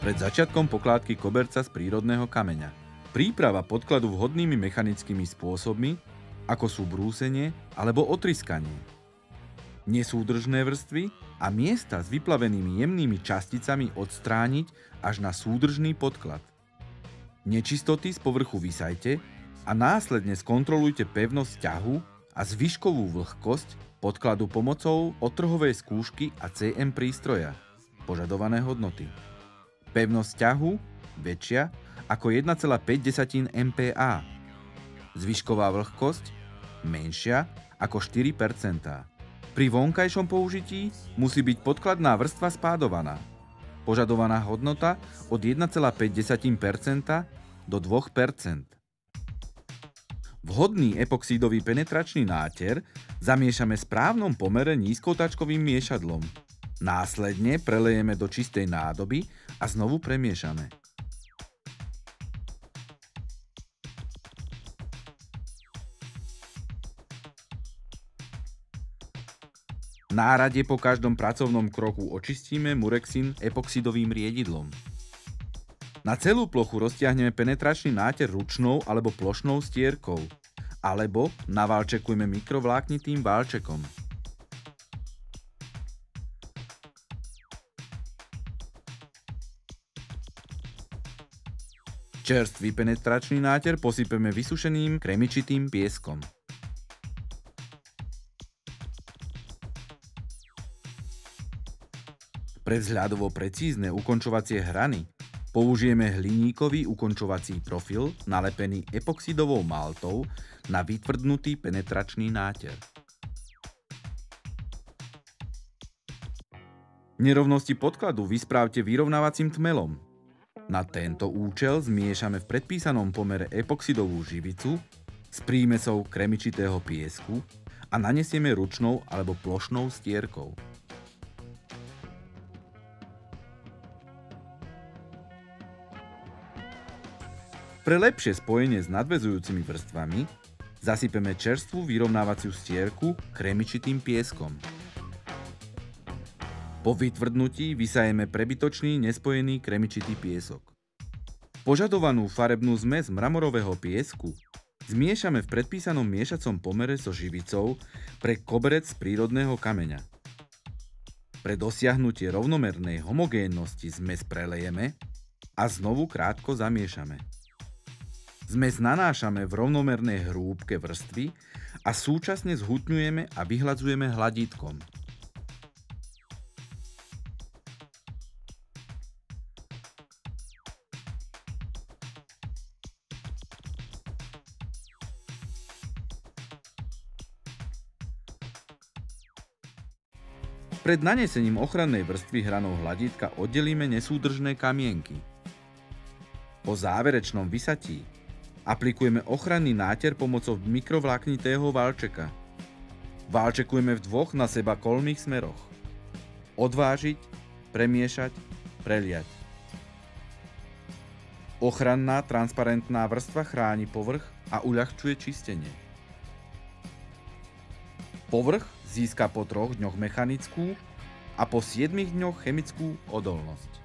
pred začiatkom pokládky koberca z prírodného kameňa. Príprava podkladu vhodnými mechanickými spôsobmi, ako sú brúsenie alebo otriskanie. Nesúdržné vrstvy a miesta s vyplavenými jemnými časticami odstrániť až na súdržný podklad. Nečistoty z povrchu vysajte a následne skontrolujte pevnosť ťahu a zvyškovú vlhkosť podkladu pomocou otrhovej skúšky a CM prístroja. Požadované hodnoty. Pevnosť ťahu väčšia ako 1,5 MPa. Zvyšková vlhkosť menšia ako 4 %. Pri vonkajšom použití musí byť podkladná vrstva spádovaná. Požadovaná hodnota od 1,5 do 2 %. Vhodný epoxídový penetračný náter zamiešame v správnom pomere nízkotáčkovým miešadlom. Následne prelejeme do čistej nádoby a znovu premiešame. Náradie po každom pracovnom kroku očistíme Murexin epoxidovým riedidlom. Na celú plochu roztiahneme penetračný náter ručnou alebo plošnou stierkou, alebo navalčekujeme mikrovláknitým válčekom. Čerstvý penetračný náter posypeme vysušeným kremičitým pieskom. Pre vzhľadovo precízne ukončovacie hrany použijeme hliníkový ukončovací profil nalepený epoxidovou maltou na vytvrdnutý penetračný náter. Nerovnosti podkladu vysprávte vyrovnávacím tmelom. Na tento účel zmiešame v predpísanom pomere epoxidovú živicu s prímesou kremičitého piesku a nanesieme ručnou alebo plošnou stierkou. Pre lepšie spojenie s nadväzujúcimi vrstvami zasypeme čerstvú vyrovnávaciu stierku kremičitým pieskom. Po vytvrdnutí vysajeme prebytočný nespojený kremičitý piesok. Požadovanú farebnú zmes mramorového piesku zmiešame v predpísanom miešacom pomere so živicou pre koberec z prírodného kameňa. Pre dosiahnutie rovnomernej homogénnosti zmes prelejeme a znovu krátko zamiešame. Zmes nanášame v rovnomernej hrúbke vrstvy a súčasne zhutňujeme a vyhladzujeme hladítkom. Pred nanesením ochrannej vrstvy hranou hladítka oddelíme nesúdržné kamienky. Po záverečnom vysatí aplikujeme ochranný náter pomocou mikrovláknitého válčeka. Válčekujeme v dvoch na seba kolmých smeroch. Odvážiť, premiešať, preliať. Ochranná transparentná vrstva chráni povrch a uľahčuje čistenie. Povrch získa po 3 dňoch mechanickú a po 7 dňoch chemickú odolnosť.